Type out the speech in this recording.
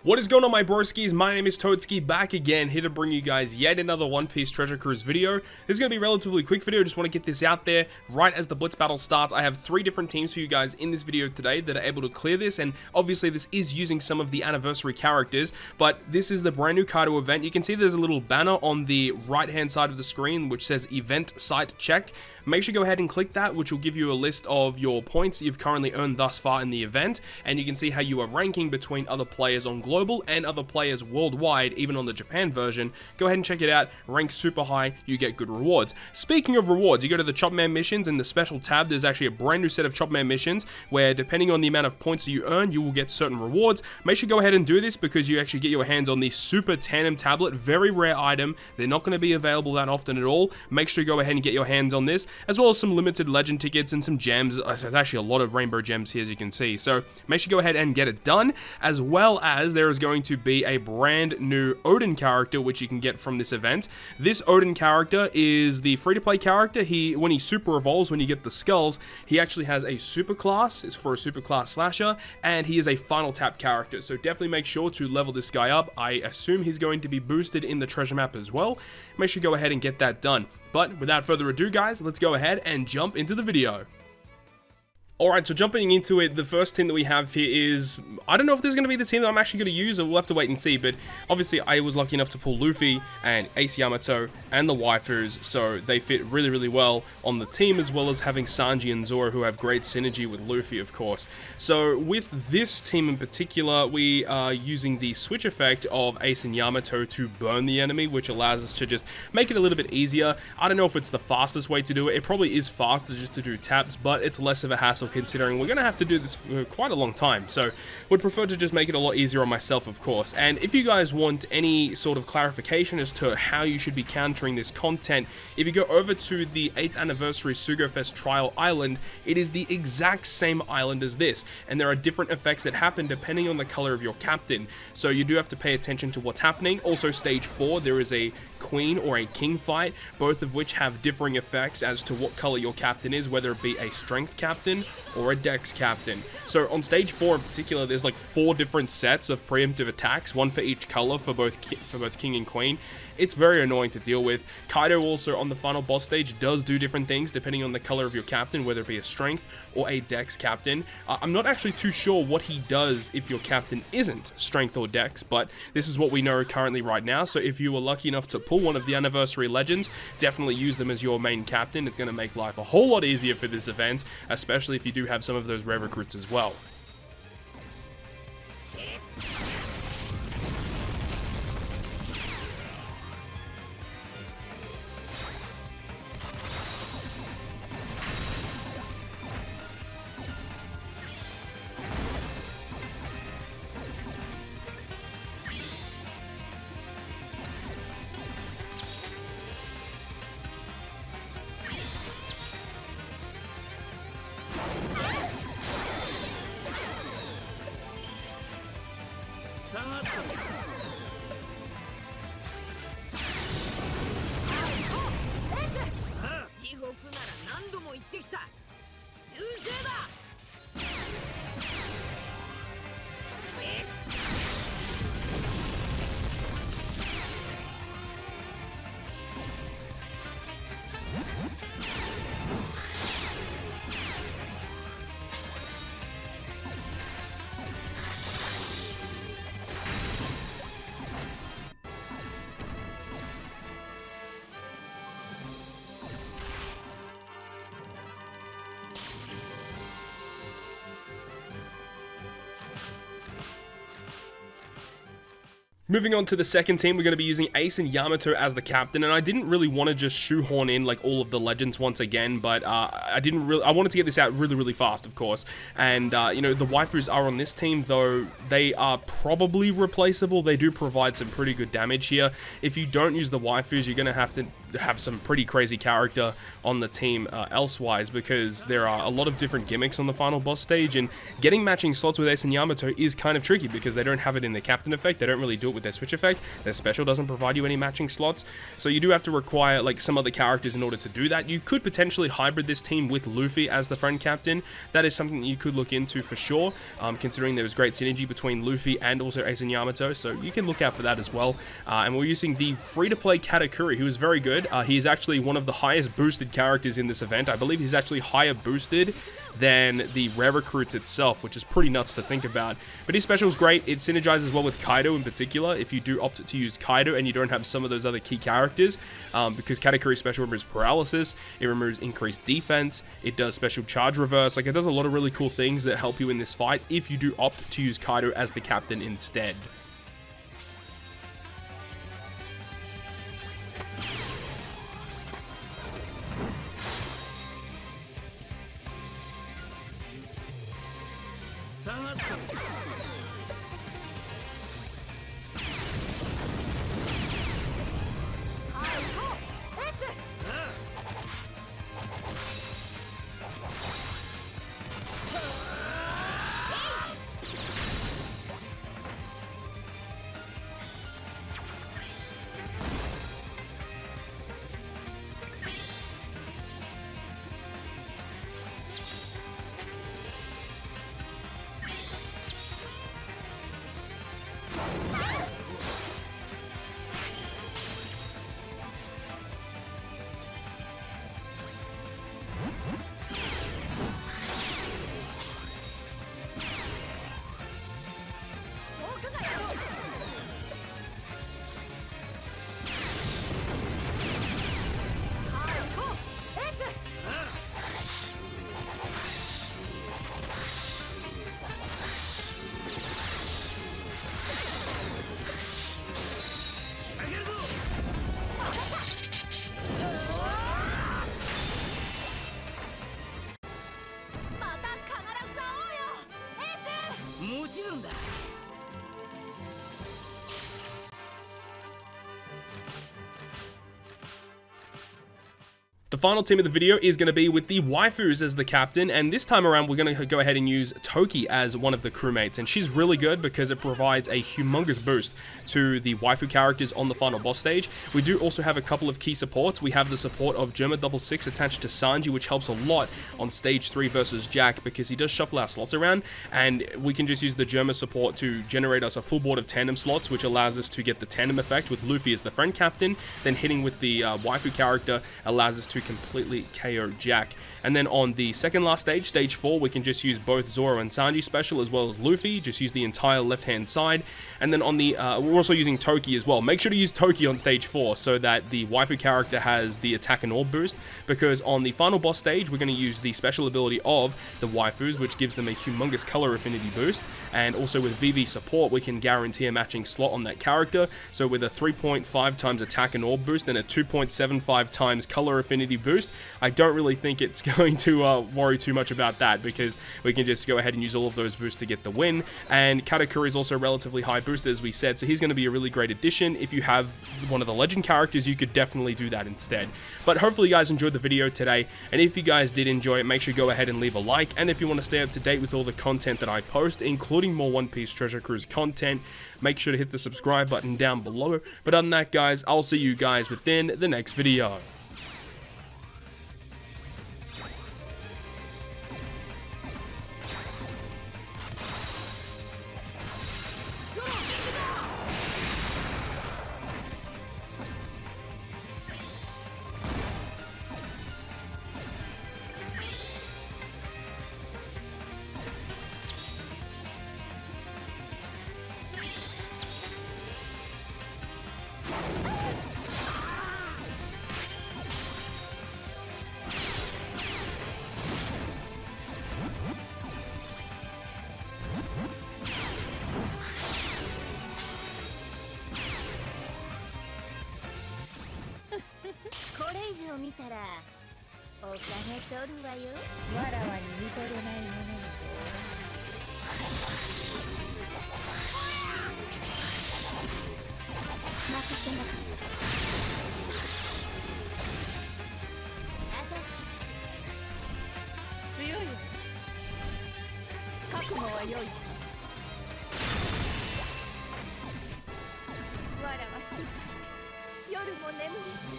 What is going on, my broskiis? My name is Toadskii, back again, here to bring you guys yet another One Piece Treasure Cruise video. This is going to be a relatively quick video, just want to get this out there right as the Blitz battle starts. I have 3 different teams for you guys in this video today that are able to clear this, and obviously this is using some of the anniversary characters, but this is the brand new Kaido event. You can see there's a little banner on the right hand side of the screen which says Event Site Check. Make sure you go ahead and click that, which will give you a list of your points you've currently earned thus far in the event, and you can see how you are ranking between other players on global and other players worldwide, even on the Japan version. Go ahead and check it out. Rank super high, you get good rewards. Speaking of rewards, you go to the Chopman missions, in the special tab there's actually a brand new set of Chopman missions where, depending on the amount of points that you earn, you will get certain rewards. Make sure you go ahead and do this because you actually get your hands on the Super Tandem Tablet. Very rare item. They're not going to be available that often at all. Make sure you go ahead and get your hands on this, as well as some limited legend tickets and some gems. There's actually a lot of rainbow gems here, as you can see, so make sure you go ahead and get it done, as well as there is going to be a brand new Odin character which you can get from this event. This Odin character is the free-to-play character. When he super evolves, when you get the skulls, he actually has a super class. It's for a super class slasher, and he is a final tap character, so definitely make sure to level this guy up. I assume he's going to be boosted in the treasure map as well. Make sure you go ahead and get that done. But without further ado, guys, let's go ahead and jump into the video. Alright, so jumping into it, the first team that we have here is, I don't know if this is going to be the team that I'm actually going to use, or we'll have to wait and see, but obviously I was lucky enough to pull Luffy and Ace Yamato and the waifus, so they fit really, really well on the team, as well as having Sanji and Zoro, who have great synergy with Luffy, of course. So with this team in particular, we are using the switch effect of Ace and Yamato to burn the enemy, which allows us to just make it a little bit easier. I don't know if it's the fastest way to do it. It probably is faster just to do taps, but it's less of a hassle considering we're going to have to do this for quite a long time, so would prefer to just make it a lot easier on myself, of course. And if you guys want any sort of clarification as to how you should be countering this content, if you go over to the 8th anniversary Sugofest Trial Island, it is the exact same island as this, and there are different effects that happen depending on the color of your captain, so you do have to pay attention to what's happening. Also, stage 4, there is a queen or a king fight, both of which have differing effects as to what color your captain is, whether it be a strength captain or a dex captain. So on stage 4 in particular, there's like 4 different sets of preemptive attacks, one for each color for both king and queen. It's very annoying to deal with. Kaido also on the final boss stage does do different things depending on the color of your captain, whether it be a strength or a dex captain. I'm not actually too sure what he does if your captain isn't strength or dex, but this is what we know currently right now. So if you were lucky enough to pull one of the anniversary legends, definitely use them as your main captain. It's going to make life a whole lot easier for this event, especially if you do have some of those rare recruits as well. Moving on to the second team, we're going to be using Ace and Yamato as the captain, and I didn't really want to just shoehorn in like all of the legends once again, but I wanted to get this out really, really fast, of course. And you know, the waifus are on this team, though they are probably replaceable. They do provide some pretty good damage here. If you don't use the waifus, you're going to have to have some pretty crazy character on the team elsewise, because there are a lot of different gimmicks on the final boss stage, and getting matching slots with Ace and Yamato is kind of tricky because they don't have it in the captain effect. They don't really do it with their switch effect. Their special doesn't provide you any matching slots, so you do have to require like some other characters in order to do that. You could potentially hybrid this team with Luffy as the friend captain. That is something that you could look into for sure, considering there was great synergy between Luffy and also Ace and Yamato, so you can look out for that as well. And we're using the free-to-play Katakuri, who is very good. He is actually one of the highest boosted characters in this event. I believe he's actually higher boosted than the rare recruits itself, which is pretty nuts to think about. But his special is great. It synergizes well with Kaido in particular, if you do opt to use Kaido and you don't have some of those other key characters, because Katakuri's special removes paralysis, it removes increased defense, it does special charge reverse. Like, it does a lot of really cool things that help you in this fight if you do opt to use Kaido as the captain instead. The final team of the video is going to be with the waifus as the captain, and this time around we're going to go ahead and use Toki as one of the crewmates, and she's really good because it provides a humongous boost to the waifu characters on the final boss stage. We do also have a couple of key supports. We have the support of Germa 66 attached to Sanji, which helps a lot on stage 3 versus Jack because he does shuffle our slots around, and we can just use the Germa support to generate us a full board of tandem slots, which allows us to get the tandem effect with Luffy as the friend captain. Then hitting with the waifu character allows us to completely KO Jack. And then on the second last stage, stage 4, we can just use both Zoro and Sanji special as well as Luffy, just use the entire left hand side. And then on the, we're also using Toki as well. Make sure to use Toki on stage 4 so that the waifu character has the attack and orb boost, because on the final boss stage, we're going to use the special ability of the waifus, which gives them a humongous color affinity boost. And also with VV support, we can guarantee a matching slot on that character. So with a 3.5 times attack and orb boost and a 2.75 times color affinity boost, I don't really think it's going to worry too much about that, because we can just go ahead and use all of those boosts to get the win. And Katakuri is also relatively high boosted, as we said, so he's going to be a really great addition. If you have one of the legend characters, you could definitely do that instead. But hopefully you guys enjoyed the video today, and if you guys did enjoy it, make sure you go ahead and leave a like. And if you want to stay up to date with all the content that I post, including more One Piece Treasure Cruise content, make sure to hit the subscribe button down below. But other than that, guys, I'll see you guys within the next video. よいか。わらは心配で夜も眠れず。